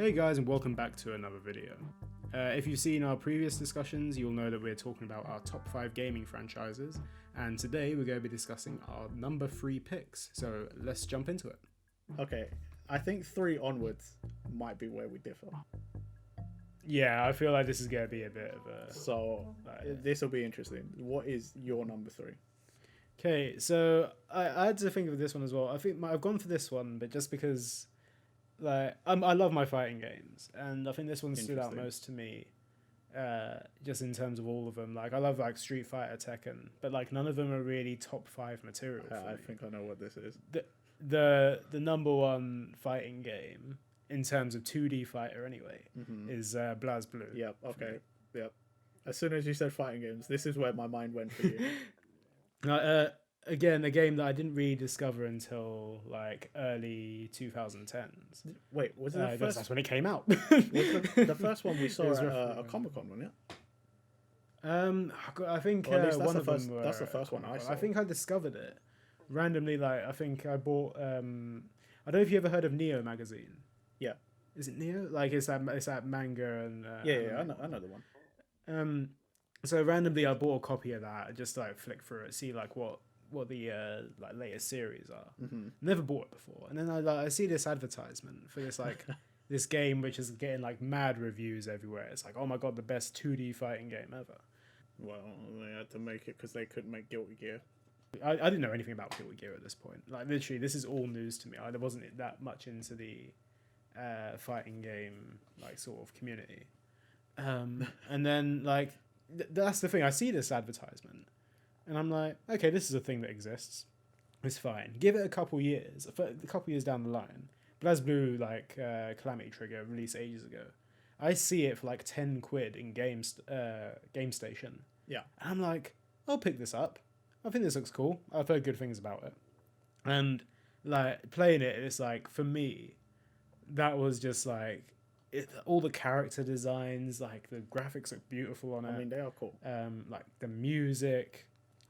Hey guys, and welcome back to another video. If you've seen our previous discussions, you'll know that we're talking about our top 5 gaming franchises, and today we're going to be discussing our number 3 picks, so let's jump into it. Okay, I think 3 onwards might be where we differ. Yeah, I feel like this is going to be a bit of a... So, this will be interesting. What is your number 3? Okay, so I had to think of this one as well. I think I've gone for this one, but just because... I love my fighting games, and I think this one stood out most to me, just in terms of all of them. Like, I love like Street Fighter, Tekken, but like none of them are really top 5 material. I think I know what this is. The number 1 fighting game in terms of 2D fighter anyway is Blazblue. Yep. Okay. Yep. As soon as you said fighting games, this is where my mind went for you. Again, a game that I didn't really discover until like early 2010s. Wait, was it the first? That's when it came out. Was the first one we saw at a Comic-Con, wasn't it? I think one of them. That's the first one I saw. I think I discovered it randomly. Like, I think I bought. I don't know if you ever heard of Neo magazine. Yeah. Is it Neo? Like, it's that manga and. Yeah, I know the one. So randomly I bought a copy of that. I just like flick through it, see like what the like latest series are. Never bought it before, and then I see this advertisement for this like this game which is getting like mad reviews everywhere. It's like, oh my god, the best 2D fighting game ever. Well, they had to make it because they couldn't make Guilty Gear. I didn't know anything about Guilty Gear at this point. Like, literally, this is all news to me. I wasn't that much into the fighting game like sort of community. And then like that's the thing. I see this advertisement. And I'm like, okay, this is a thing that exists. It's fine. Give it a couple years down the line. Blazblue, like Calamity Trigger, released ages ago. I see it for like 10 quid in Game Station. Yeah. And I'm like, I'll pick this up. I think this looks cool. I've heard good things about it. And like playing it, it's like, for me, that was just like, all the character designs, like the graphics look beautiful on it. I mean, they are cool. Like the music,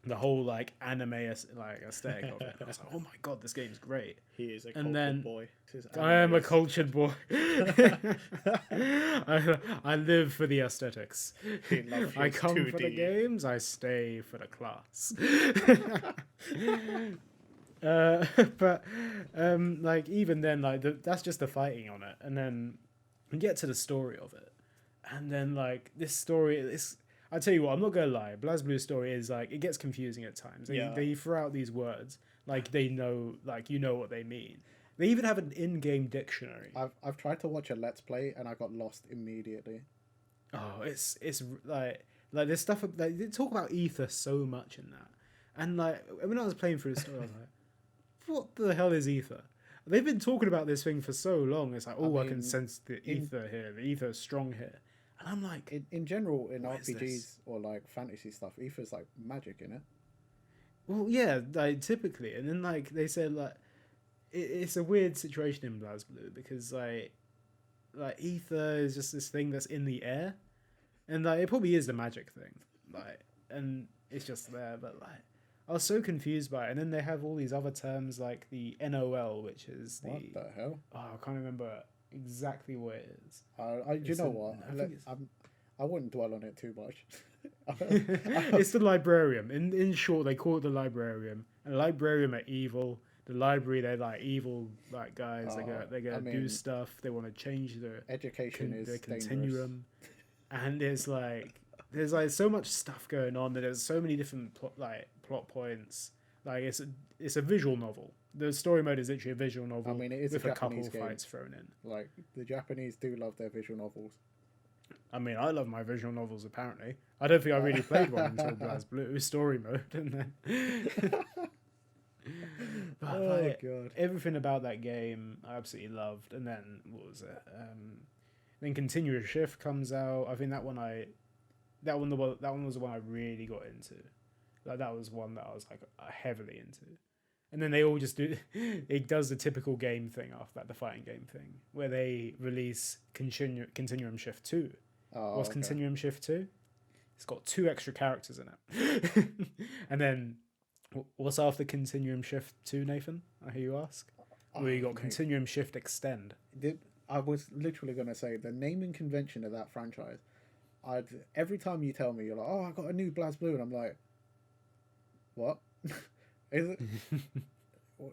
the whole like anime aesthetic of it. I was like, oh my god, this game's great. He is a cultured boy. I am a cultured boy. I live for the aesthetics. I come 2D. for the games. I stay for the class. But like even then, like that's just the fighting on it, and then you get to the story of it, and then like this story is. I tell you what, I'm not gonna lie. Blazblue's story is like, it gets confusing at times. They throw out these words like they know, like you know what they mean. They even have an in-game dictionary. I've tried to watch a Let's Play and I got lost immediately. Oh, it's like this stuff. Like, they talk about ether so much in that, and like when I was playing through the story, I was like, what the hell is ether? They've been talking about this thing for so long. It's like, I can sense the ether here. The ether is strong here. And I'm like... In general, in RPGs or like fantasy stuff, ether's like magic, in it. Well, yeah, like typically. And then like they said like it's a weird situation in Blazblue because like ether is just this thing that's in the air. And like it probably is the magic thing. Like, and it's just there, but like I was so confused by it. And then they have all these other terms like the NOL, which is the... What the hell? Oh, I can't remember exactly what it is. You know what? I wouldn't dwell on it too much. It's the librarium. In short, they call it the librarium. And the librarium are evil. The library, they're like evil like guys. They go do stuff. They want to change their continuum. And it's like there's like so much stuff going on. There's so many different plot points. Like it's a visual novel. The story mode is literally a visual novel. I mean, it is with a couple game. Fights thrown in. Like the Japanese do love their visual novels. I mean, I love my visual novels. Apparently, I don't think I really played one until Blazblue story mode, and then. But, god! Everything about that game I absolutely loved, and then what was it? Then Continuous Shift comes out. I think that one was the one I really got into. Like that was one that I was like heavily into. And then they all just do... It does the typical game thing after that, the fighting game thing, where they release Continuum Shift 2. What's okay. Continuum Shift 2? It's got 2 extra characters in it. And then, what's after Continuum Shift 2, Nathan? I hear you ask. Well, you got Continuum Shift Extend. I was literally gonna say the naming convention of that franchise. Every time you tell me you're like, oh, I got a new BlazBlue, and I'm like, what? Is it?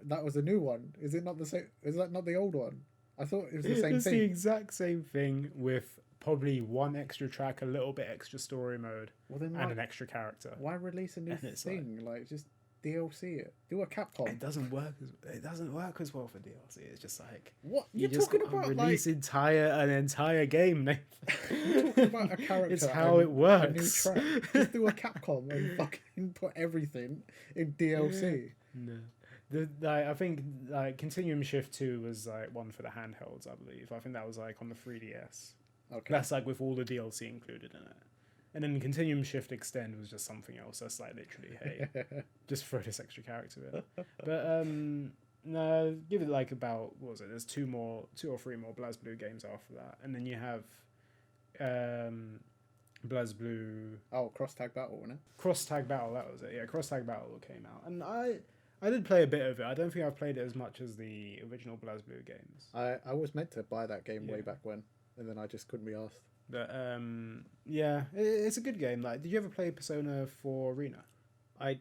That was a new one. Is it not the same? Is that not the old one? I thought it was the same It's thing. the exact same thing with probably one extra track, a little bit extra story mode, Well, then and an extra character. why release a new And it's thing? Like, just DLC it. Do a Capcom. It doesn't work. It doesn't work as well for DLC. It's just like What you you're just talking gotta about? release Like, an entire game. you're talking about a character. It's how and it works. A new track. Just do a Capcom and fucking put everything in DLC. No. I think like Continuum Shift 2 was like one for the handhelds, I believe. I think that was like on the 3DS. Okay. That's like with all the DLC included in it. And then Continuum Shift Extend was just something else. That's like literally, hey, just throw this extra character in. But no, give it like about, what was it? There's two or three more BlazBlue games after that, and then you have BlazBlue. Oh, Cross Tag Battle, wasn't it? Cross Tag Battle. That was it. Yeah, Cross Tag Battle came out, and I did play a bit of it. I don't think I've played it as much as the original BlazBlue games. I was meant to buy that game way Yeah. back when, and then I just couldn't be asked. But yeah, it's a good game. Like, did you ever play Persona 4 Arena? I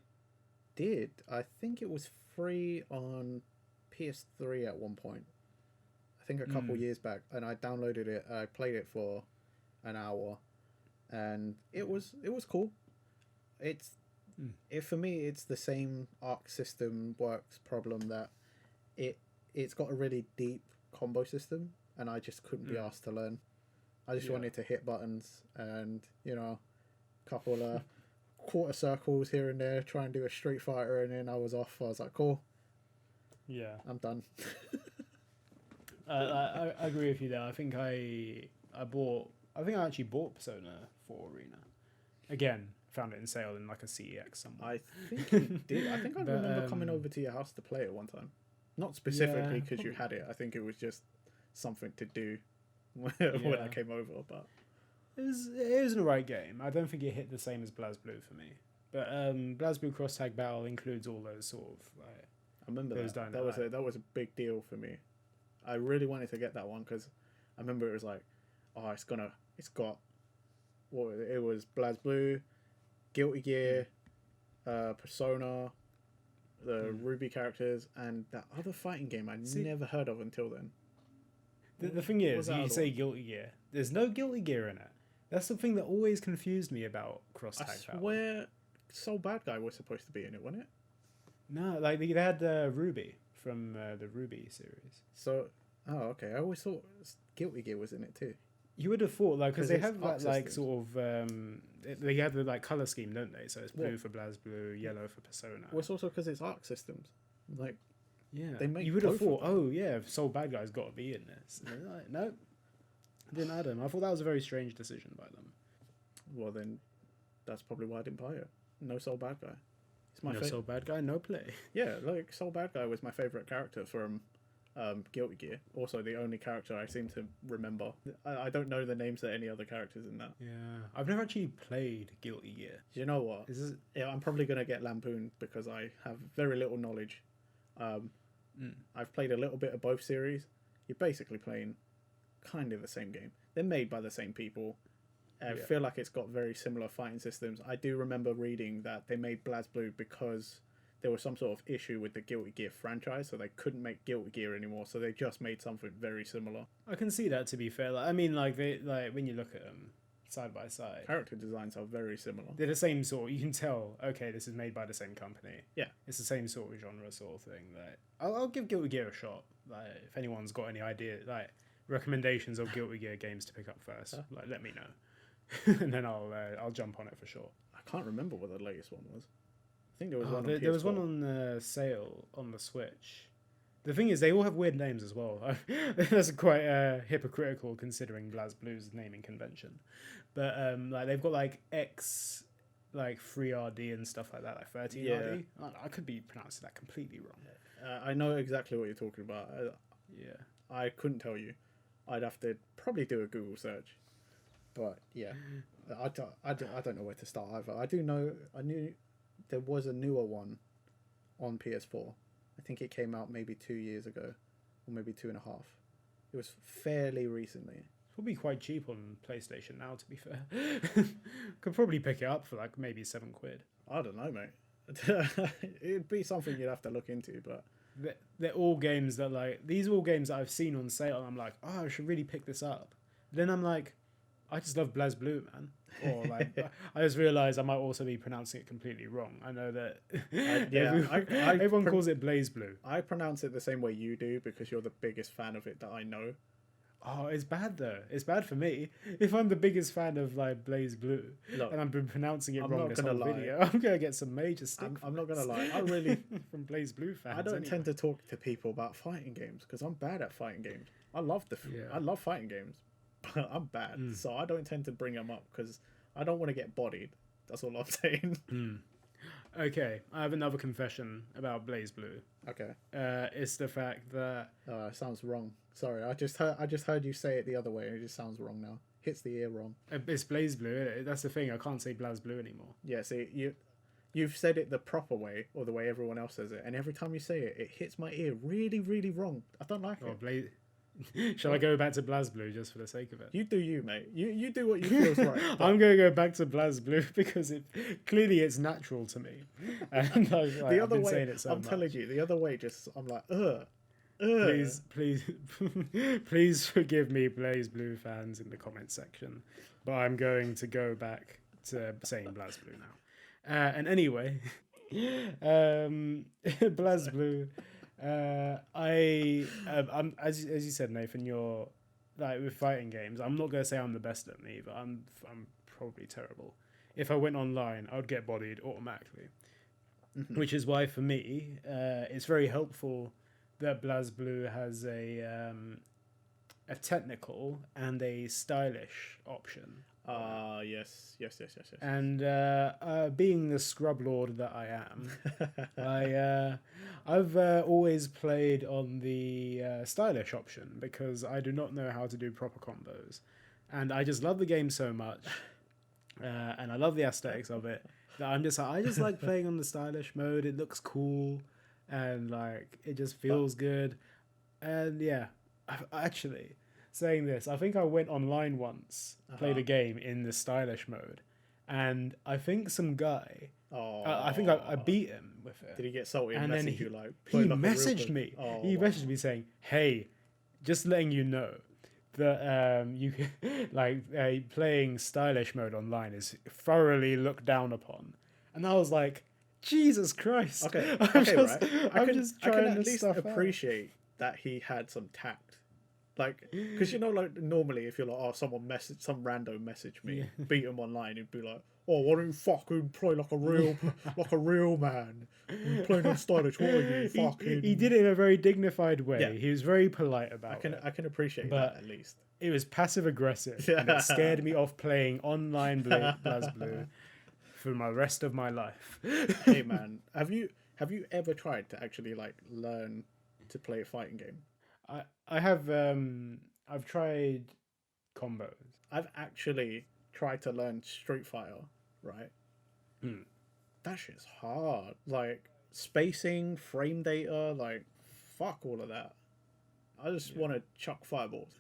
did. I think it was free on PS3 at one point. I think a couple years back, and I downloaded it. I played it for an hour, and it was cool. For me, it's the same Arc System Works problem that it's got a really deep combo system, and I just couldn't be asked to learn. I just wanted to hit buttons and, a couple of quarter circles here and there, try and do a Street Fighter, and then I was off. I was like, cool. Yeah. I'm done. I agree with you there. I think I actually bought Persona 4 Arena. Again, found it in sale in like a CEX somewhere. I think you did. I think I remember coming over to your house to play it one time. Not specifically because you had it. I think it was just something to do when I came over. But it was an alright game. I don't think it hit the same as BlazBlue for me. But BlazBlue Cross Tag Battle includes all those sort of like. I remember that was a big deal for me. I really wanted to get that one because I remember it was like, oh, it was BlazBlue, Guilty Gear, Persona, the Ruby characters, and that other fighting game I never heard of until then. The thing is, you say Guilty Gear. There's no Guilty Gear in it. That's the thing that always confused me about Cross Tag Battle. I swear Soul Bad Guy was supposed to be in it, wasn't it? No, like they had Ruby from the Ruby series. So, okay. I always thought Guilty Gear was in it too. You would have thought, like, because they have that, like, systems. sort of, they have the, like, colour scheme, don't they? So it's blue for BlazBlue, yellow for Persona. Well, it's also because it's Arc Systems. Like, yeah. they make you would have both thought, oh, yeah, Soul Bad Guy's got to be in this. And they're like, nope. Didn't add him. I thought that was a very strange decision by them. Well, then, that's probably why I didn't buy it. No Soul Bad Guy. It's No Soul Bad Guy, no play. Yeah, like, Soul Bad Guy was my favourite character from Guilty Gear. Also, the only character I seem to remember. I don't know the names of any other characters in that. Yeah. I've never actually played Guilty Gear. You know what? I'm probably going to get lampooned because I have very little knowledge. I've played a little bit of both series. You're basically playing kind of the same game. They're made by the same people. I feel like it's got very similar fighting systems. I do remember reading that they made BlazBlue because there was some sort of issue with the Guilty Gear franchise, so they couldn't make Guilty Gear anymore, so they just made something very similar. I can see that, to be fair. Like, I mean, like, when you look at them side by side, character designs are very similar. They're the same sort. You can tell, okay, this is made by the same company. Yeah. It's the same sort of genre sort of thing. Like, I'll give Guilty Gear a shot. Like, if anyone's got any idea, like, recommendations of Guilty Gear games to pick up first, like, let me know. And then I'll jump on it for sure. I can't remember what the latest one was. I think there was one on there was one on sale on the Switch. The thing is, they all have weird names as well. That's quite hypocritical considering BlazBlue's naming convention. But like they've got like X, like 3RD and stuff like that, like 13RD. I could be pronouncing that completely wrong. I know exactly what you're talking about. I couldn't tell you. I'd have to probably do a Google search. But yeah, I don't know where to start either. I knew there was a newer one on PS4. I think it came out maybe 2 years ago, or maybe 2.5. It was fairly recently. Probably quite cheap on PlayStation now, to be fair. Could probably pick it up for like maybe £7. I don't know, mate. It'd be something you'd have to look into, but They're all games that like these are all games that I've seen on sale, and I'm like, oh, I should really pick this up. Then I'm like, I just love Blazblue, man. Or like, I just realised I might also be pronouncing it completely wrong. I know that everyone calls it Blazblue. I pronounce it the same way you do because you're the biggest fan of it that I know. Oh, it's bad though. It's bad for me. If I'm the biggest fan of like Blazblue and I've been pronouncing it wrong this whole video, I'm gonna get some major stick. I'm not gonna lie. I really from Blazblue fans. I don't tend to talk to people about fighting games because I'm bad at fighting games. I love fighting games, but I'm bad, so I don't tend to bring them up because I don't want to get bodied. That's all I'm saying. Okay, I have another confession about Blazblue. Okay. It's the fact that it sounds wrong. Sorry, I just heard you say it the other way, and it just sounds wrong now. Hits the ear wrong. It's Blazblue. That's the thing. I can't say Blazblue anymore. Yeah. See, you've said it the proper way, or the way everyone else says it, and every time you say it, it hits my ear really, really wrong. I don't like it. Shall I go back to Blazblue just for the sake of it? You do you, mate. You do what you feels right. I'm going to go back to Blazblue because clearly it's natural to me. And I've been saying it so much. I'm telling you, the other way just, I'm like, Please forgive me, Blazblue fans in the comment section. But I'm going to go back to saying Blazblue now. And anyway, Blazblue... I'm as you said, Nathan, you're like with fighting games. I'm not gonna say I'm the best at them either. I'm probably terrible. If I went online, I would get bodied automatically, which is why for me, it's very helpful that Blazblue has a technical and a stylish option. Yes. And being the scrub lord that I am, I've always played on the stylish option because I do not know how to do proper combos, and I just love the game so much, and I love the aesthetics of it that I just like playing on the stylish mode. It looks cool, and like it just feels good, and yeah, actually. Saying this, I think I went online once, played a game in the stylish mode, and I think some guy, I think I beat him with it. Did he get salty and then message you like? He messaged me. He messaged me saying, "Hey, just letting you know that you can, like playing stylish mode online is thoroughly looked down upon," and I was like, "Jesus Christ!" Okay, I'm right. just I trying can to at least appreciate that he had some tact. Like, because like normally if you're like, some rando message me, beat him online, he'd be like, "Oh, why don't you fucking play like a real man? You're playing on stylish, what are you fucking?" He did it in a very dignified way. Yeah. He was very polite about it. I can appreciate that at least. It was passive aggressive, and it scared me off playing online Blazblue for the rest of my life. Hey man, have you ever tried to actually like learn to play a fighting game? I have I've tried combos. I've actually tried to learn Street Fighter, right? That shit's hard. Like spacing, frame data, like fuck all of that. I just want to chuck fireballs.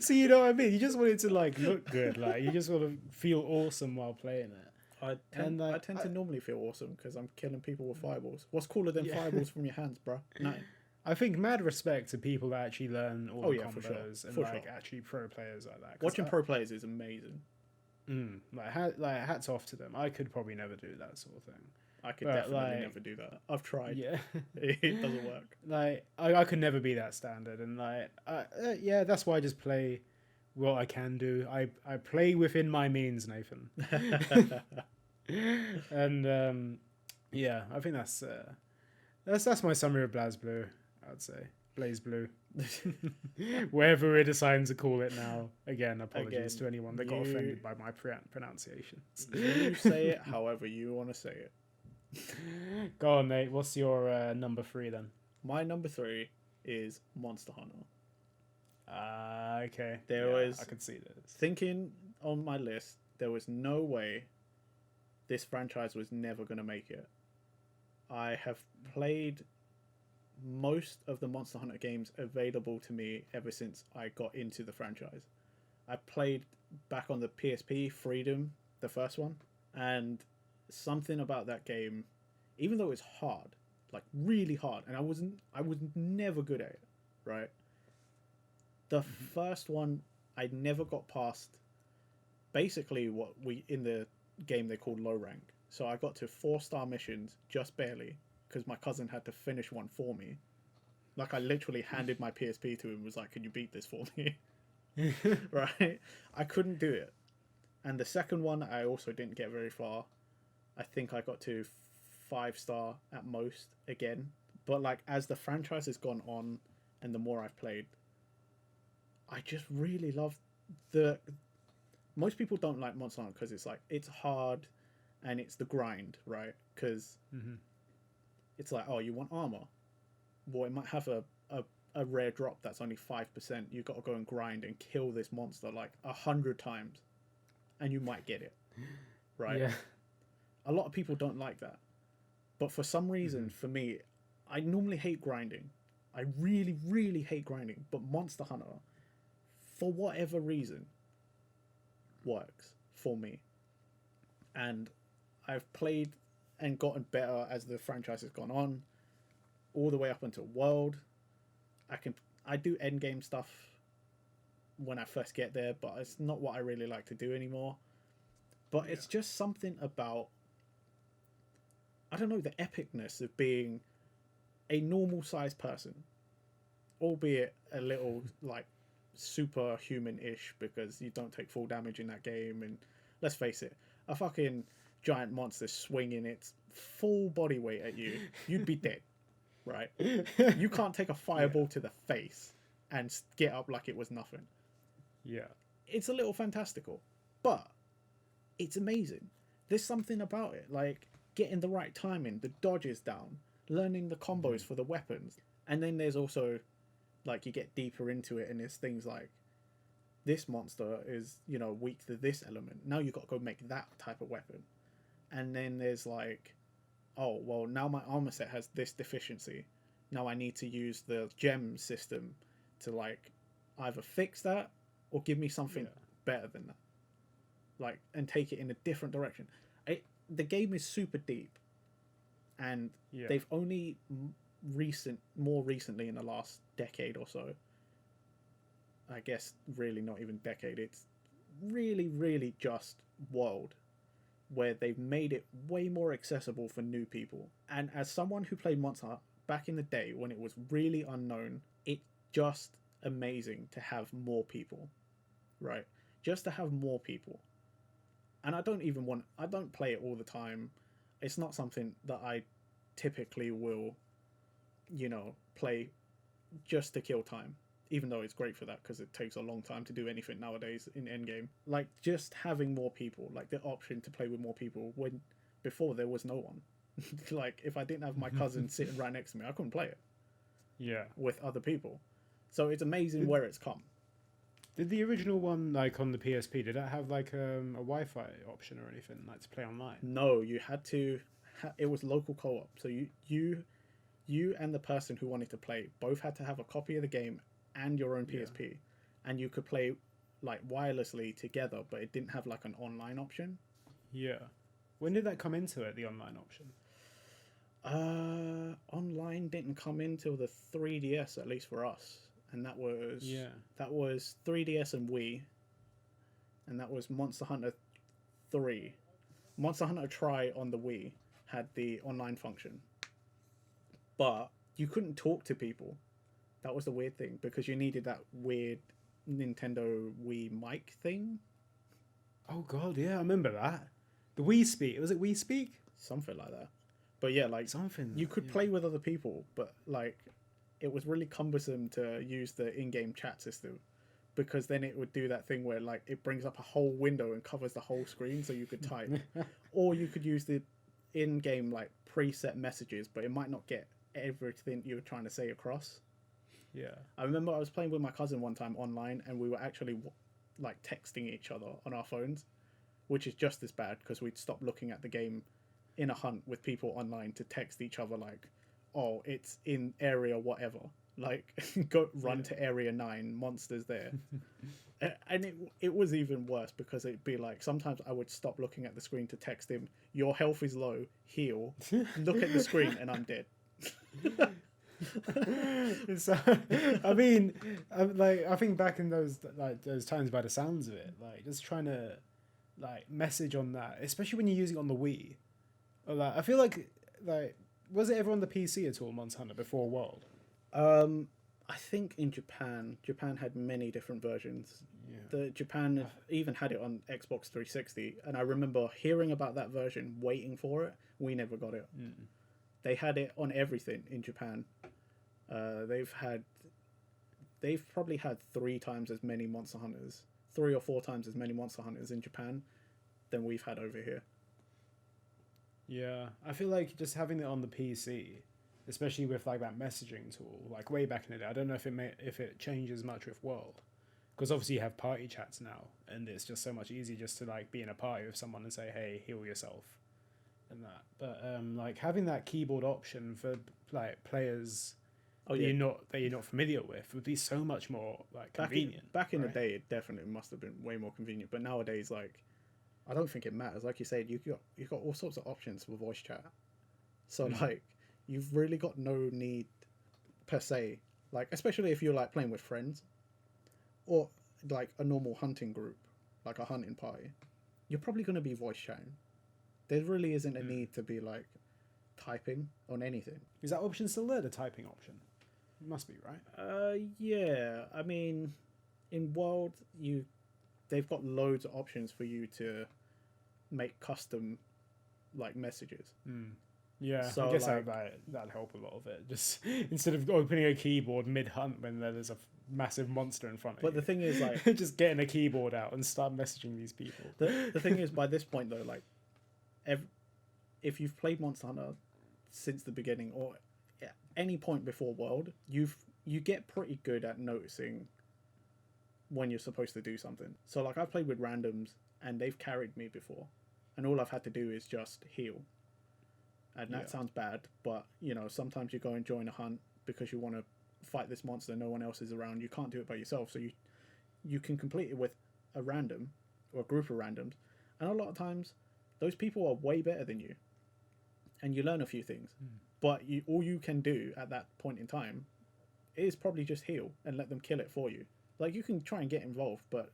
See, you know what I mean? You just want it to like look good. Like you just want to feel awesome while playing it. I tend to normally feel awesome because I'm killing people with fireballs. What's cooler than fireballs from your hands, bro? Nothing. I think mad respect to people that actually learn all the combos for sure. and actually pro players like that. Watching pro players is amazing. Hats off to them. I could probably never do that sort of thing. I could definitely never do that. I've tried. Yeah, it doesn't work. Like I could never be that standard, and that's why I just play what I can do. I play within my means, Nathan. And I think that's my summary of Blazblue. I'd say Blazblue, wherever we decide to call it now. Again, apologies to anyone that got offended by my pronunciation. You say it however you want to say it. Go on, Nate. What's your number 3 then? My number 3 is Monster Hunter. Okay. I could see this. Thinking on my list, there was no way this franchise was never going to make it. I have played most of the Monster Hunter games available to me ever since I got into the franchise. I played back on the PSP, Freedom, the first one, and something about that game, even though it's hard, like really hard, and I was never good at it, right? The first one, I never got past basically what we in the game they called low rank. So I got to 4-star missions just barely because my cousin had to finish one for me. Like I literally handed my PSP to him and was like, "Can you beat this for me?" Right? I couldn't do it. And the second one I also didn't get very far. I think I got to 5-star at most again. But like as the franchise has gone on and the more I've played, I just really love the most people don't like Monster Hunter because it's like it's hard and it's the grind, right? Because it's like, oh, you want armor, well, it might have a rare drop that's only 5%. You've got to go and grind and kill this monster like 100 times and you might get it, right? Yeah. A lot of people don't like that, but for some reason, for me, I normally hate grinding. I really, really hate grinding, but Monster Hunter, for whatever reason, works for me. And I've played and gotten better as the franchise has gone on, all the way up until World. I do end game stuff when I first get there, but it's not what I really like to do anymore. But it's just something about, I don't know, the epicness of being a normal sized person, albeit a little like superhuman-ish because you don't take full damage in that game. And let's face it, a fucking giant monster swinging its full body weight at you, you'd be dead, right? You can't take a fireball to the face and get up like it was nothing. Yeah. It's a little fantastical, but it's amazing. There's something about it, like getting the right timing, the dodges down, learning the combos for the weapons. And then there's also, like, you get deeper into it and there's things like, this monster is, you know, weak to this element. Now you've got to go make that type of weapon. And then there's like, oh, well, now my armor set has this deficiency. Now I need to use the gem system to, like, either fix that or give me something better than that. Like, and take it in a different direction. The game is super deep. And they've only more recently in the last decade or so, I guess really not even decade, it's really, really just World, where they've made it way more accessible for new people. And as someone who played Monster Hunter back in the day when it was really unknown, it's just amazing to have more people, right? Just to have more people. And I don't play it all the time. It's not something that I typically will, you know, play just to kill time, even though it's great for that because it takes a long time to do anything nowadays in endgame. Like, just having more people, like the option to play with more people, when before there was no one. Like, if I didn't have my cousin sitting right next to me, I couldn't play it with other people. So it's amazing where it's come. Did the original one, like on the PSP, did that have like a Wi-Fi option or anything, like to play online? No, you had to. It was local co-op, so you and the person who wanted to play both had to have a copy of the game and your own PSP, and you could play like wirelessly together, but it didn't have like an online option. Yeah. When did that come into it, the online option? Online didn't come in till the 3DS, at least for us. And that was 3DS and Wii. And that was Monster Hunter 3. Monster Hunter Tri on the Wii had the online function. But you couldn't talk to people. That was the weird thing, because you needed that weird Nintendo Wii mic thing. Oh god, yeah, I remember that. The Wii Speak. Was it Wii Speak? Something like that. But yeah, like, something you could play with other people, but like, it was really cumbersome to use the in-game chat system, because then it would do that thing where like it brings up a whole window and covers the whole screen so you could type. Or you could use the in-game like preset messages, but it might not get everything you were trying to say across. Yeah. I remember I was playing with my cousin one time online and we were actually like texting each other on our phones, which is just as bad because we'd stop looking at the game in a hunt with people online to text each other like, oh, it's in area whatever. Like, run to area 9, monsters there. And it was even worse because it'd be like, sometimes I would stop looking at the screen to text him, your health is low, heal. Look at the screen and I'm dead. So, I mean, I think back in those times, by the sounds of it, like just trying to like message on that, especially when you're using it on the Wii. Or like, I feel like was it ever on the PC at all, Monster Hunter, before World? I think in Japan had many different versions. Yeah. Japan even had it on Xbox 360, and I remember hearing about that version, waiting for it. We never got it. They had it on everything in Japan. They've probably had 3 times as many Monster Hunters, 3 or 4 times as many Monster Hunters in Japan than we've had over here. Yeah, I feel like just having it on the PC, especially with like that messaging tool, like way back in the day. I don't know if it changes much with World, because obviously you have party chats now, and it's just so much easier just to like be in a party with someone and say, "Hey, heal yourself," and that. But like having that keyboard option for like players that you're not familiar with would be so much more like convenient. Back in the day, it definitely must have been way more convenient. But nowadays, like, I don't think it matters. Like you said, you've got all sorts of options for voice chat. So like, you've really got no need per se. Like, especially if you're like playing with friends, or like a normal hunting group, like a hunting party, you're probably going to be voice chatting. There really isn't a need to be like typing on anything. Is that option still there? The typing option? It must be, right? Yeah. I mean, in World, they've got loads of options for you to make custom like messages. Yeah, so, I guess like, that'd help a lot of it. Just instead of opening a keyboard mid-hunt when there's a massive monster in front of you. But the thing is, like, just getting a keyboard out and start messaging these people. The thing is, by this point though, like, if you've played Monster Hunter since the beginning or at any point before World, you get pretty good at noticing when you're supposed to do something. So like, I've played with randoms and they've carried me before, and all I've had to do is just heal. And that sounds bad, but you know, sometimes you go and join a hunt because you want to fight this monster, no one else is around, you can't do it by yourself, so you can complete it with a random or a group of randoms, and a lot of times those people are way better than you and you learn a few things. But all you can do at that point in time is probably just heal and let them kill it for you. Like, you can try and get involved, but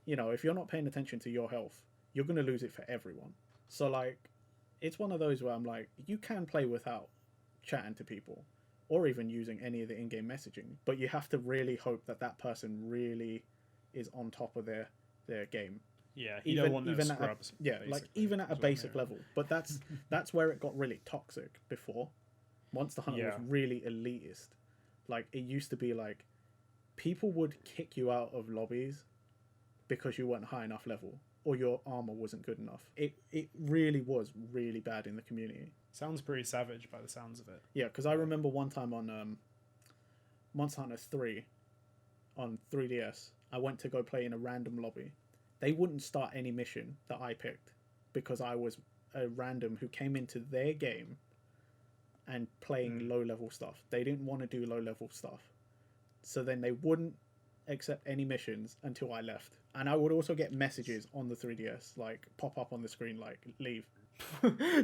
you know, if you're not paying attention to your health, you're going to lose it for everyone. So like, it's one of those where I'm like, you can play without chatting to people or even using any of the in-game messaging, but you have to really hope that that person really is on top of their game. Yeah, you don't want those scrubs. Like even at a basic level. But that's where it got really toxic before. Monster Hunter was really elitist. Like, it used to be like, people would kick you out of lobbies because you weren't high enough level or your armor wasn't good enough. It really was really bad in the community. Sounds pretty savage by the sounds of it. Yeah, because I remember one time on Monster Hunter 3 on 3DS, I went to go play in a random lobby. They wouldn't start any mission that I picked because I was a random who came into their game and playing low-level stuff. They didn't want to do low-level stuff. So then they wouldn't accept any missions until I left. And I would also get messages on the 3DS, like, pop up on the screen, like, leave.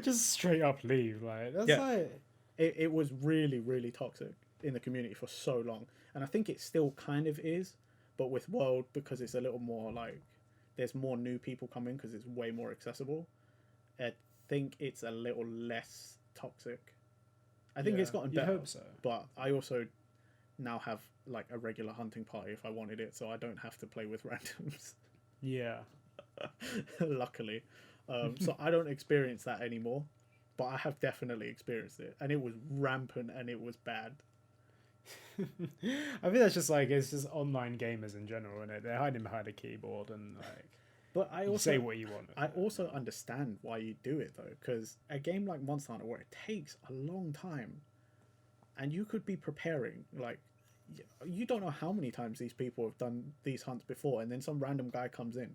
Just straight up leave. Like, that's like... It was really, really toxic in the community for so long. And I think it still kind of is, but with World, because it's a little more, like, there's more new people coming because it's way more accessible, I think it's a little less toxic. I think it's gotten better. Hope so. But I also now have like a regular hunting party if I wanted it, so I don't have to play with randoms. Yeah. Luckily. So I don't experience that anymore, but I have definitely experienced it, and it was rampant and it was bad. I think that's just like, it's just online gamers in general, and they're hiding behind a keyboard and like. But I also say what you want. I also understand why you do it though, because a game like Monster Hunter, where it takes a long time, and you could be preparing, like, you don't know how many times these people have done these hunts before, and then some random guy comes in.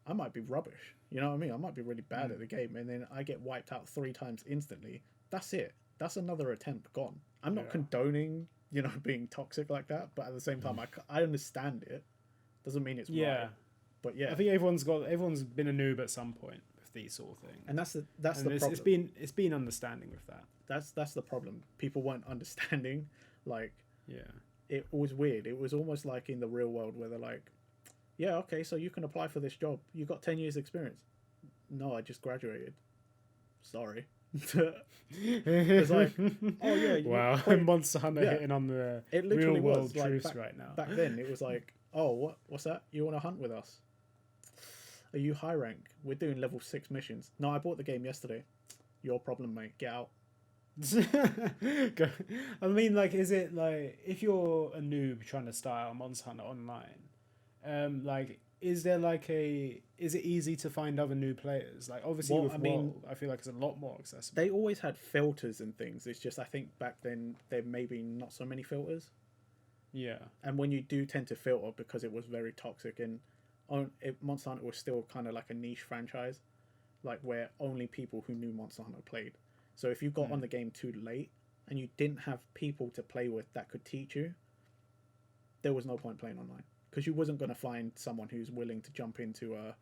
I might be rubbish, you know what I mean? I might be really bad at the game, and then I get wiped out 3 times instantly. That's it. that's another attempt gone. I'm not Yeah. condoning, being toxic like that, but at the same time, I understand it. Doesn't mean it's Yeah. right. But yeah, I think everyone's been a noob at some point with these sort of things. and that's And the it's, problem. it's been understanding with that. That's the problem. People weren't understanding. Like, Yeah. it was weird. It was almost like in the real world where they're like, yeah, okay, so you can apply for this job. You got 10 years experience. No, I just graduated. Sorry. It's like, oh yeah, wow, Monster Hunter hitting on the it real literally world was like truths right now. back then. It was like, oh, what's that? You want to hunt with us? Are you high rank? We're doing level 6 missions. No, I bought the game yesterday. Your problem, mate. Get out. I mean, like, is it like if you're a noob trying to start out Monster Hunter online, like, is it easy to find other new players? Like, obviously with WoW, I feel like it's a lot more accessible. They always had filters and things. It's just I think back then there may be not so many filters. Yeah. And when you do tend to filter because it was very toxic and Monster Hunter was still kind of like a niche franchise, like where only people who knew Monster Hunter played. So if you got on the game too late and you didn't have people to play with that could teach you, there was no point playing online because you wasn't going to find someone who's willing to jump into a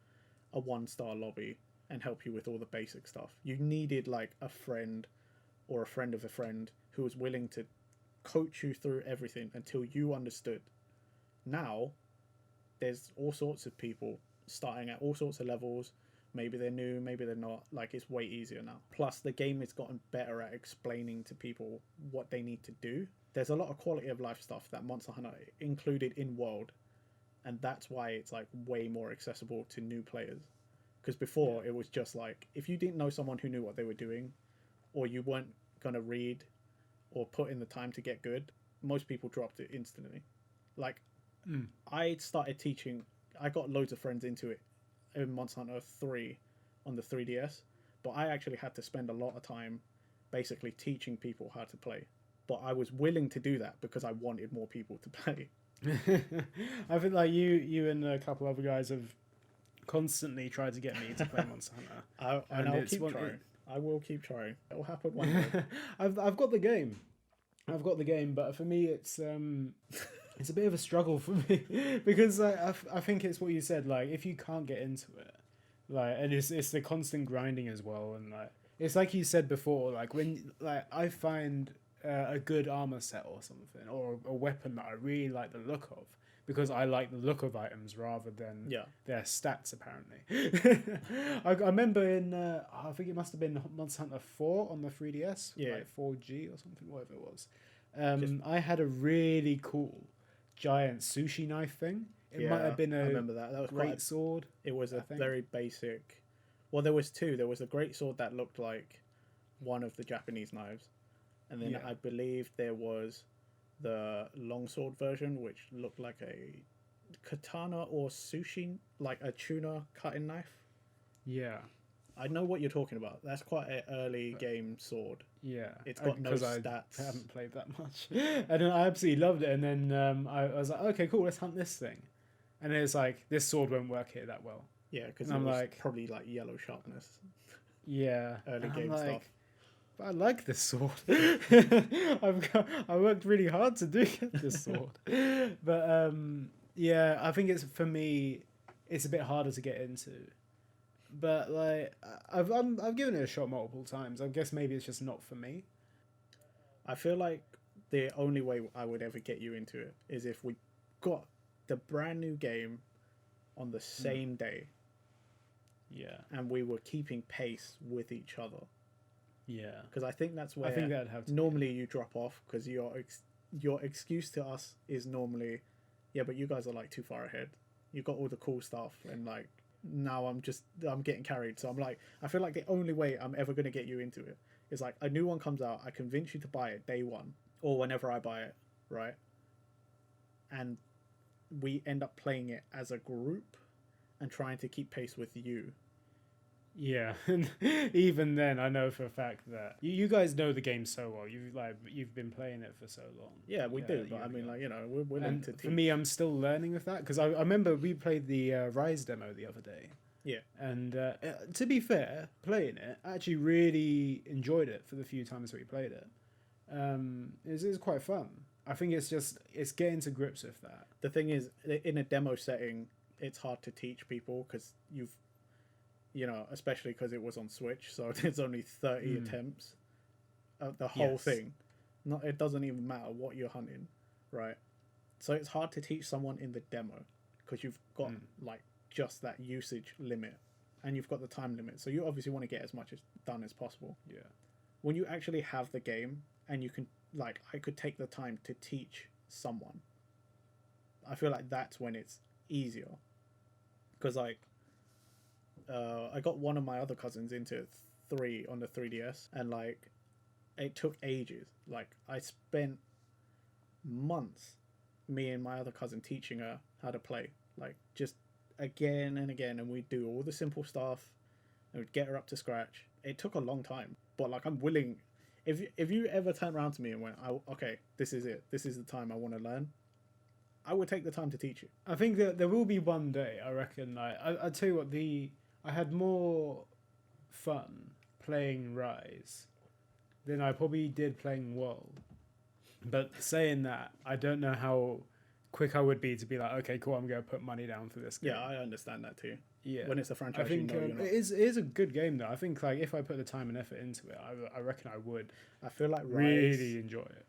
1-star lobby and help you with all the basic stuff. You needed like a friend or a friend of a friend who was willing to coach you through everything until you understood. Now, there's all sorts of people starting at all sorts of levels. Maybe they're new, maybe they're not. Like, it's way easier now. Plus, the game has gotten better at explaining to people what they need to do. There's a lot of quality of life stuff that Monster Hunter included in world, and that's why it's like way more accessible to new players. Because before, it was just like, if you didn't know someone who knew what they were doing, or you weren't going to read or put in the time to get good, most people dropped it instantly. Like, I started teaching, I got loads of friends into it in Monster Hunter 3 on the 3DS, but I actually had to spend a lot of time basically teaching people how to play. But I was willing to do that because I wanted more people to play. I think like you and a couple other guys have constantly tried to get me to play Monster Hunter. I'll keep trying. I will keep trying. It will happen one day. I've got the game. But for me, it's a bit of a struggle for me because I think it's what you said. Like, if you can't get into it, like, and it's the constant grinding as well, and like it's like you said before. Like when I find a good armor set or something, or a weapon that I really like the look of, because I like the look of items rather than their stats, apparently. I remember in, I think it must have been Monster Hunter 4 on the 3DS, like 4G or something, whatever it was. I had a really cool giant sushi knife thing. It might have been I remember that. That was great sword. It was a very basic... Well, there was two. There was a great sword that looked like one of the Japanese knives. And then I believe there was the longsword version, which looked like a katana or sushi, like a tuna cutting knife. Yeah. I know what you're talking about. That's quite an early game sword. Yeah. It's got no stats. I haven't played that much. And I absolutely loved it. And then I was like, okay, cool, let's hunt this thing. And it's like, this sword won't work here that well. Yeah, because it was like, probably like yellow sharpness. Yeah. Early game stuff. But I like this sword. I worked really hard to get this sword. But yeah, I think it's, for me, it's a bit harder to get into. But like I've given it a shot multiple times. I guess maybe it's just not for me. I feel like the only way I would ever get you into it is if we got the brand new game on the same day. Yeah. And we were keeping pace with each other. Yeah. Because I think that's where I think that'd have to normally you drop off because your excuse to us is normally, yeah, but you guys are like too far ahead. You got all the cool stuff and like now I'm getting carried. So I'm like, I feel like the only way I'm ever going to get you into it is like a new one comes out, I convince you to buy it day one or whenever I buy it, right? And we end up playing it as a group and trying to keep pace with you. Yeah, and even then, I know for a fact that you guys know the game so well. You've been playing it for so long. Yeah, we do. But I mean, like, you know, we're willing to teach. For me, I'm still learning with that because I remember we played the Rise demo the other day, Yeah. And to be fair, playing it, I actually really enjoyed it for the few times that we played it. It was quite fun. I think it's getting to grips with that. The thing is, in a demo setting, it's hard to teach people because especially because it was on Switch, so there's only 30 attempts of the whole thing. It doesn't even matter what you're hunting, right? So it's hard to teach someone in the demo because you've got like just that usage limit and you've got the time limit. So you obviously want to get as much done as possible. Yeah. When you actually have the game and you can, like, I could take the time to teach someone, I feel like that's when it's easier. Because, like, I got one of my other cousins into 3 on the 3DS, and, like, it took ages. Like, I spent months, me and my other cousin, teaching her how to play. Like, just again and again, and we'd do all the simple stuff, and we'd get her up to scratch. It took a long time, but, like, I'm willing... If you ever turn around to me and went, okay, this is it. This is the time I want to learn. I would take the time to teach you. I think that there will be one day, I reckon. Like, I tell you what, I had more fun playing Rise than I probably did playing World. But saying that, I don't know how quick I would be to be like, okay, cool, I'm going to put money down for this game. Yeah, I understand that too. Yeah, when it's a franchise, I think you're not. it is a good game though. I think like if I put the time and effort into it, I reckon I would. I feel like really enjoy it.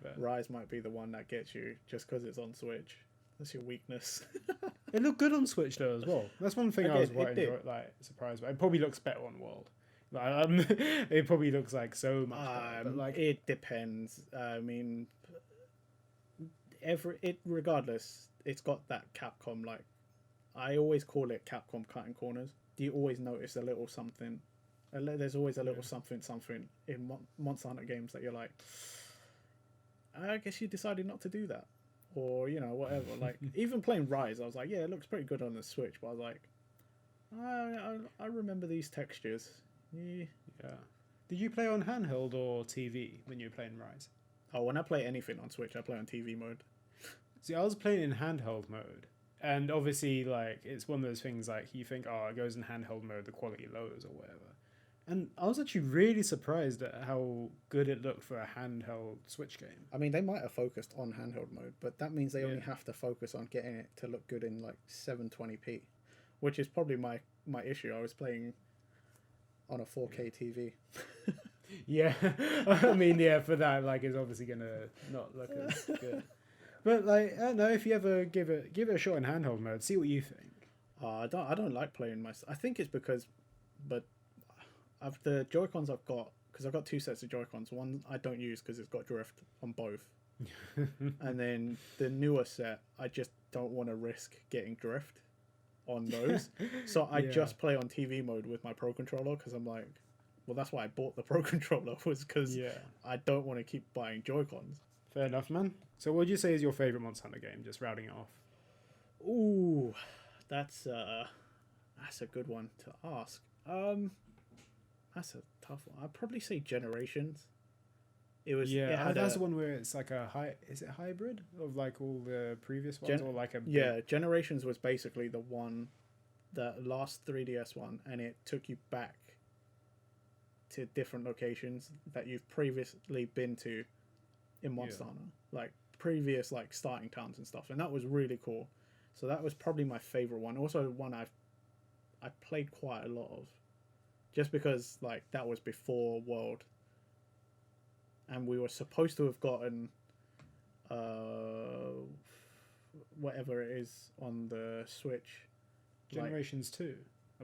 But Rise might be the one that gets you just because it's on Switch. That's your weakness. it looked good on Switch though as well. That's one thing I was quite surprised by. It probably looks better on World. Like, it probably looks like so much better. But like it depends. I mean, regardless, it's got that Capcom, like, I always call it Capcom cutting corners. Do you always notice a little something? There's always a little something in Monster Hunter games that you're like, I guess you decided not to do that, or whatever. Like even playing Rise, I was like, yeah, it looks pretty good on the Switch, but I was like, I remember these textures. Yeah. Did you play on handheld or TV when you were playing Rise? Oh, when I play anything on Switch, I play on TV mode. See, I was playing in handheld mode. And obviously, like, it's one of those things, like, you think, oh, it goes in handheld mode, the quality lowers or whatever. And I was actually really surprised at how good it looked for a handheld Switch game. I mean, they might have focused on handheld mode, but that means they only have to focus on getting it to look good in, like, 720p, which is probably my issue. I was playing on a 4K TV. Yeah. I mean, yeah, for that, like, it's obviously going to not look as good. But like, I don't know, if you ever give it a shot in handheld mode, see what you think. I don't like playing I think it's because, but of the Joy-Cons I've got, because I've got 2 sets of Joy-Cons. One I don't use because it's got drift on both, and then the newer set I just don't want to risk getting drift on those. So I just play on TV mode with my Pro Controller because I'm like, well, that's why I bought the Pro Controller, was because I don't want to keep buying Joy-Cons. Fair enough, man. So what would you say is your favourite Monster Hunter game, just rounding it off? Ooh, that's a good one to ask. That's a tough one. I'd probably say Generations. That's the one where it's like is it hybrid of like all the previous ones, or like a Generations was basically the last 3DS one, and it took you back to different locations that you've previously been to in Monster Hunter, like previous like starting towns and stuff, and that was really cool. So that was probably my favorite one. Also one I played quite a lot of, just because like that was before World, and we were supposed to have gotten whatever it is on the Switch, Generations 2,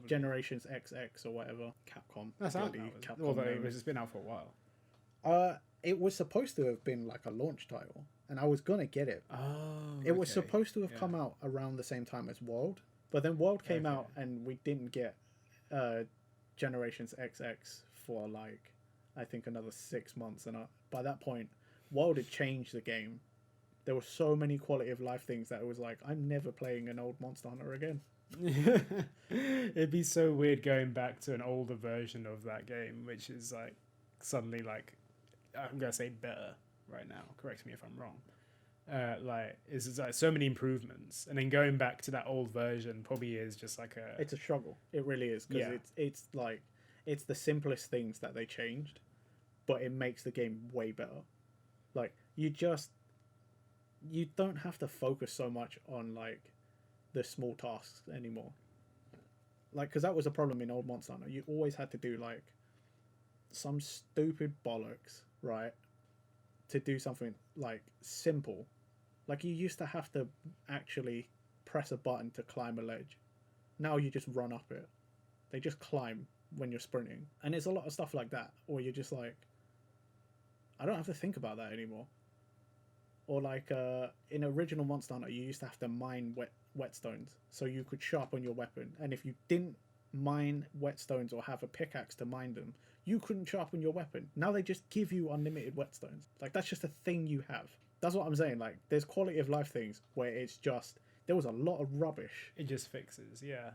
Generations XX or whatever. Capcom. That's out now. Although it's been out for a while. It was supposed to have been like a launch title, and I was gonna get it. It was supposed to have come out around the same time as World, but then World came out and we didn't get Generations XX for like, I think, another 6 months, and by that point World had changed the game. There were so many quality of life things that it was like, I'm never playing an old Monster Hunter again. It'd be so weird going back to an older version of that game, which is like suddenly like, I'm gonna say better right now, correct me if I'm wrong, Like it's like so many improvements, and then going back to that old version probably is just like a. It's a struggle. It really is, because it's like it's the simplest things that they changed, but it makes the game way better. Like you don't have to focus so much on like the small tasks anymore. Like, because that was a problem in old Monster Hunter. You always had to do like some stupid bollocks, right, to do something like simple. Like you used to have to actually press a button to climb a ledge. Now you just run up it. They just climb when you're sprinting. And it's a lot of stuff like that, or you're just like, I don't have to think about that anymore. Or like in original Monster Hunter, you used to have to mine whetstones so you could sharpen your weapon. And if you didn't mine whetstones or have a pickaxe to mine them, you couldn't sharpen your weapon. Now they just give you unlimited whetstones. Like that's just a thing you have. That's what I'm saying. Like there's quality of life things where it's just, there was a lot of rubbish. It just fixes, yeah.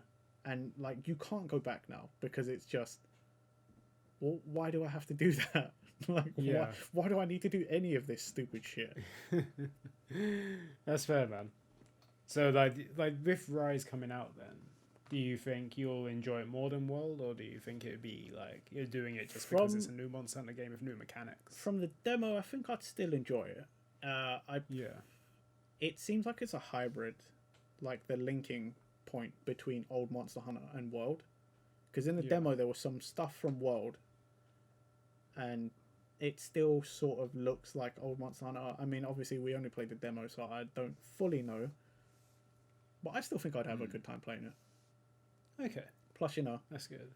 And like you can't go back now because it's just, well, why do I have to do that? Like, yeah. Why do I need to do any of this stupid shit? That's fair, man. So like with Rise coming out, then do you think you'll enjoy it more than World, or do you think it'd be like you're doing it just because it's a new Monster Hunter game with new mechanics? From the demo, I think I'd still enjoy it. It seems like it's a hybrid, like the linking point between old Monster Hunter and World, because in the demo there was some stuff from World, and it still sort of looks like old Monster Hunter. I mean, obviously we only played the demo, so I don't fully know, but I still think I'd have a good time playing it. Okay. Plus, you know, that's good.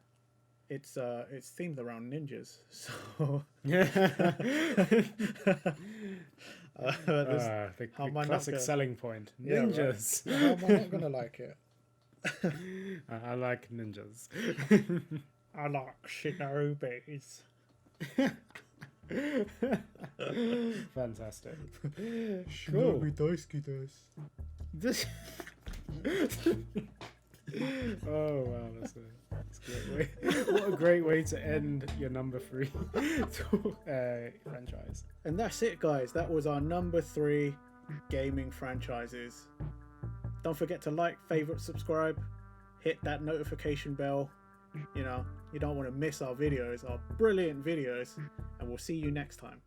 It's themed around ninjas, so the classic selling point, ninjas. Yeah, right. How am I not gonna like it? I like ninjas. I like shinobis. Fantastic. Cool. This. Oh wow, that's a great way. What a great way to end your number 3 franchise. And that's it, guys. That was our number 3 gaming franchises. Don't forget to like, favorite, subscribe, hit that notification bell. You know, you don't want to miss our videos, our brilliant videos, and we'll see you next time.